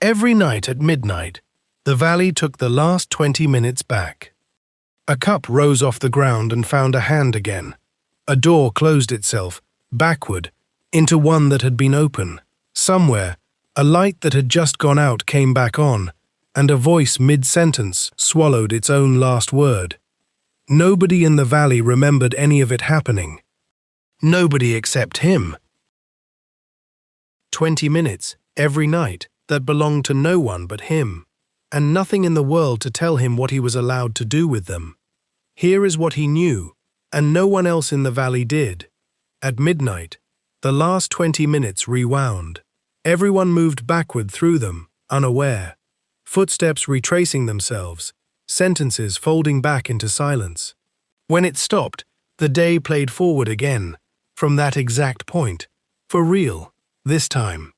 Every night at midnight, the valley took the last 20 minutes back. A cup rose off the ground and found a hand again. A door closed itself, backward, into one that had been open. Somewhere, a light that had just gone out came back on, and a voice mid-sentence swallowed its own last word. Nobody in the valley remembered any of it happening. Nobody except him. 20 minutes, every night, that belonged to no one but him, and nothing in the world to tell him what he was allowed to do with them. Here is what he knew, and no one else in the valley did. At midnight, the last 20 minutes rewound. Everyone moved backward through them, unaware. Footsteps retracing themselves, sentences folding back into silence. When it stopped, the day played forward again, from that exact point. For real, this time.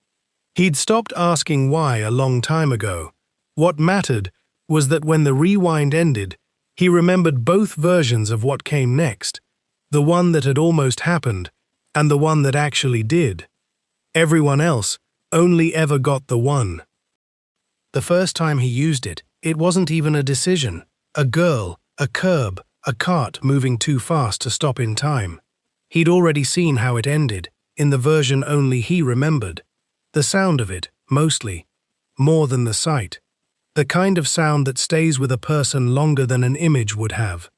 He'd stopped asking why a long time ago. What mattered was that when the rewind ended, he remembered both versions of what came next, the one that had almost happened and the one that actually did. Everyone else only ever got the one. The first time he used it, it wasn't even a decision. A girl, a curb, a cart moving too fast to stop in time. He'd already seen how it ended, in the version only he remembered. The sound of it, mostly, more than the sight. The kind of sound that stays with a person longer than an image would have.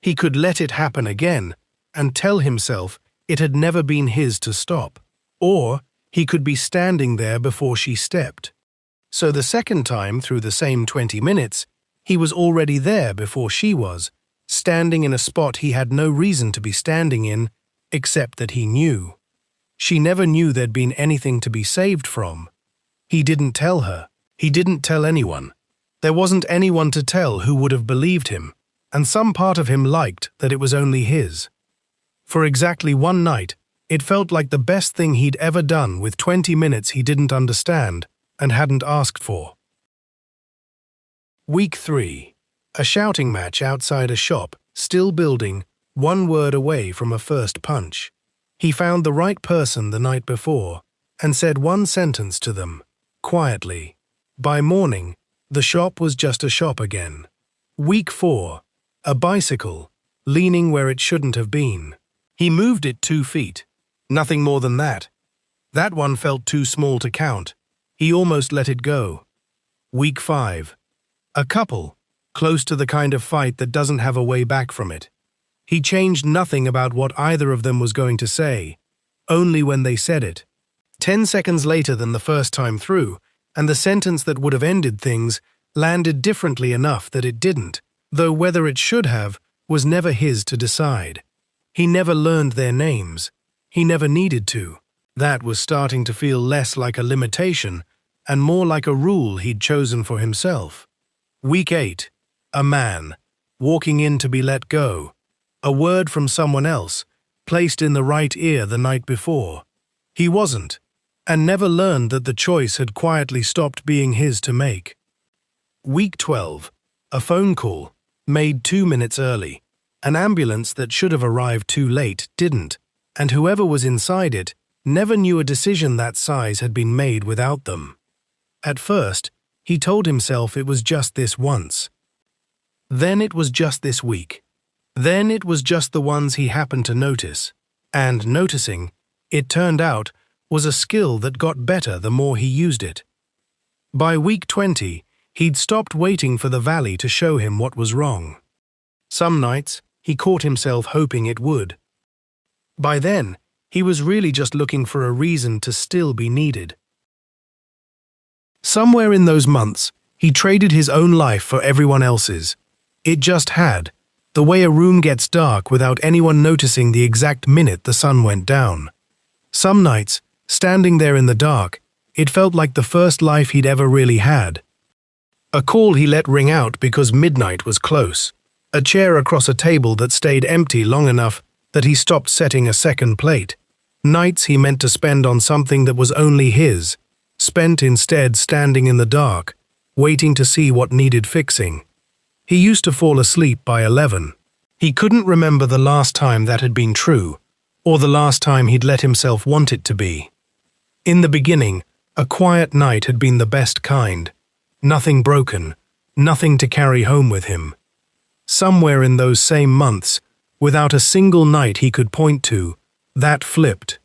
He could let it happen again, and tell himself it had never been his to stop. Or he could be standing there before she stepped. So the second time through the same 20 minutes, he was already there before she was, standing in a spot he had no reason to be standing in, except that he knew. She never knew there'd been anything to be saved from. He didn't tell her. He didn't tell anyone. There wasn't anyone to tell who would have believed him, and some part of him liked that it was only his. For exactly one night, it felt like the best thing he'd ever done with 20 minutes he didn't understand and hadn't asked for. Week 3. A shouting match outside a shop, still building, one word away from a first punch. He found the right person the night before and said one sentence to them, quietly. By morning, the shop was just a shop again. Week 4. A bicycle, leaning where it shouldn't have been. He moved it 2 feet. Nothing more than that. That one felt too small to count. He almost let it go. Week 5. A couple, close to the kind of fight that doesn't have a way back from it. He changed nothing about what either of them was going to say, only when they said it. 10 seconds later than the first time through, and the sentence that would have ended things landed differently enough that it didn't, though whether it should have was never his to decide. He never learned their names. He never needed to. That was starting to feel less like a limitation and more like a rule he'd chosen for himself. Week 8. A man, walking in to be let go. A word from someone else, placed in the right ear the night before. He wasn't, and never learned that the choice had quietly stopped being his to make. Week 12. A phone call, made 2 minutes early. An ambulance that should have arrived too late didn't, and whoever was inside it never knew a decision that size had been made without them. At first, he told himself it was just this once. Then it was just this week. Then it was just the ones he happened to notice. And noticing, it turned out, was a skill that got better the more he used it. By week 20, he'd stopped waiting for the valley to show him what was wrong. Some nights, he caught himself hoping it would. By then, he was really just looking for a reason to still be needed. Somewhere in those months, he traded his own life for everyone else's. It just had, the way a room gets dark without anyone noticing the exact minute the sun went down. Some nights, standing there in the dark, it felt like the first life he'd ever really had. A call he let ring out because midnight was close. A chair across a table that stayed empty long enough that he stopped setting a second plate. Nights he meant to spend on something that was only his, spent instead standing in the dark, waiting to see what needed fixing. He used to fall asleep by 11. He couldn't remember the last time that had been true, or the last time he'd let himself want it to be. In the beginning, A quiet night had been the best kind. Nothing broken, nothing to carry home with him. Somewhere in those same months, without a single night he could point to, that flipped.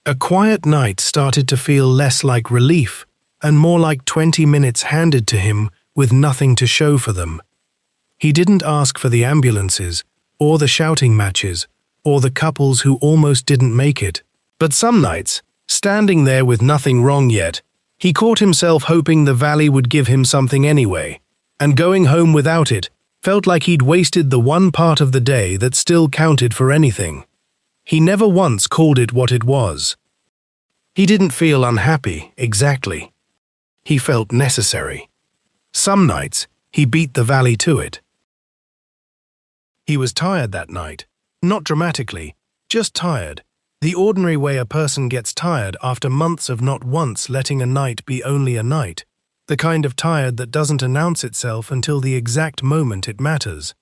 A quiet night started to feel less like relief and more like 20 minutes handed to him with nothing to show for them. He didn't ask for the ambulances, or the shouting matches, or the couples who almost didn't make it. But some nights, standing there with nothing wrong yet, he caught himself hoping the valley would give him something anyway, and going home without it felt like he'd wasted the one part of the day that still counted for anything. He never once called it what it was. He didn't feel unhappy, exactly. He felt necessary. Some nights, he beat the valley to it. He was tired that night, not dramatically, just tired, the ordinary way a person gets tired after months of not once letting a night be only a night, the kind of tired that doesn't announce itself until the exact moment it matters.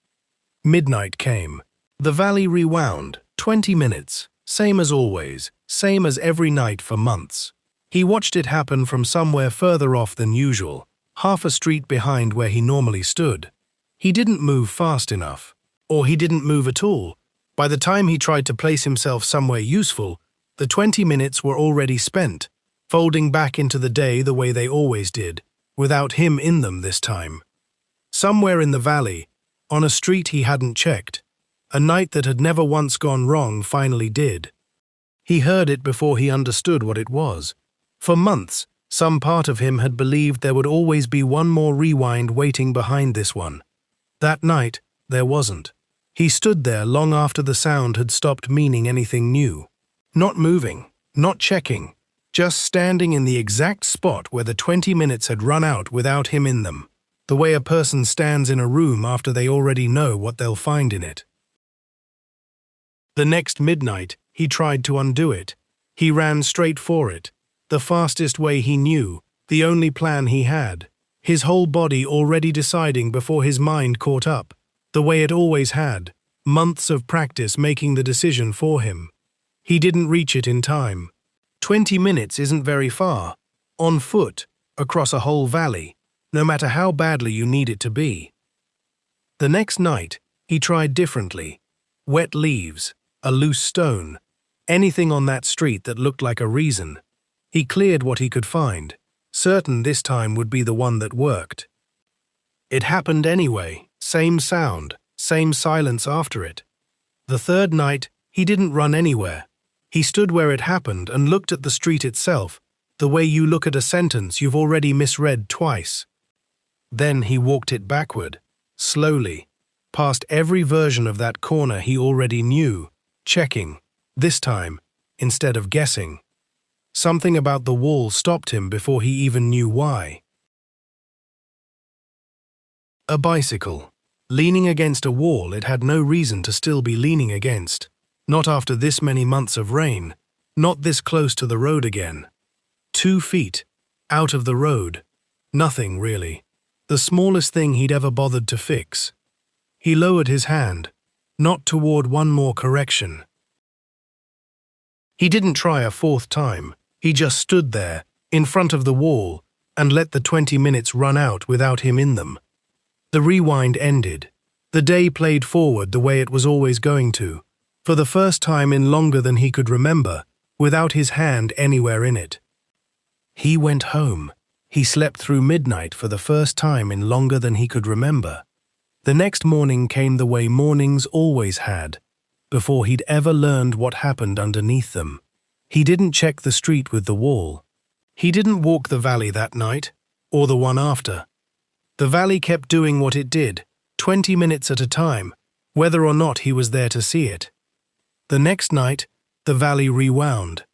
Midnight came. The valley rewound, 20 minutes, same as always, same as every night for months. He watched it happen from somewhere further off than usual, half a street behind where he normally stood. He didn't move fast enough, or he didn't move at all. By the time he tried to place himself somewhere useful, the 20 minutes were already spent, folding back into the day the way they always did, without him in them this time. Somewhere in the valley, on a street he hadn't checked, a night that had never once gone wrong finally did. He heard it before he understood what it was. For months, some part of him had believed there would always be one more rewind waiting behind this one. That night, there wasn't. He stood there long after the sound had stopped meaning anything new. Not moving, not checking, just standing in the exact spot where the 20 minutes had run out without him in them, the way a person stands in a room after they already know what they'll find in it. The next midnight, he tried to undo it. He ran straight for it, the fastest way he knew, the only plan he had, his whole body already deciding before his mind caught up, the way it always had, months of practice making the decision for him. He didn't reach it in time. 20 minutes isn't very far, on foot, across a whole valley, no matter how badly you need it to be. The next night, he tried differently. Wet leaves, a loose stone, anything on that street that looked like a reason. He cleared what he could find, certain this time would be the one that worked. It happened anyway, same sound, same silence after it. The third night, he didn't run anywhere. He stood where it happened and looked at the street itself, the way you look at a sentence you've already misread twice. Then he walked it backward, slowly, past every version of that corner he already knew, checking, this time, instead of guessing. Something about the wall stopped him before he even knew why. A bicycle. Leaning against a wall it had no reason to still be leaning against. Not after this many months of rain, not this close to the road again. 2 feet, out of the road. Nothing, really. The smallest thing he'd ever bothered to fix. He lowered his hand, not toward one more correction. He didn't try a 4th time. He just stood there, in front of the wall, and let the 20 minutes run out without him in them. The rewind ended. The day played forward the way it was always going to, for the first time in longer than he could remember, without his hand anywhere in it. He went home. He slept through midnight for the first time in longer than he could remember. The next morning came the way mornings always had, before he'd ever learned what happened underneath them. He didn't check the street with the wall. He didn't walk the valley that night, or the one after. The valley kept doing what it did, 20 minutes at a time, whether or not he was there to see it. The next night, the valley rewound.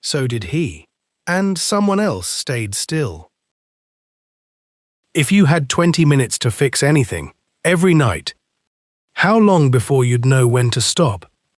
So did he, and someone else stayed still. If you had 20 minutes to fix anything, every night, how long before you'd know when to stop?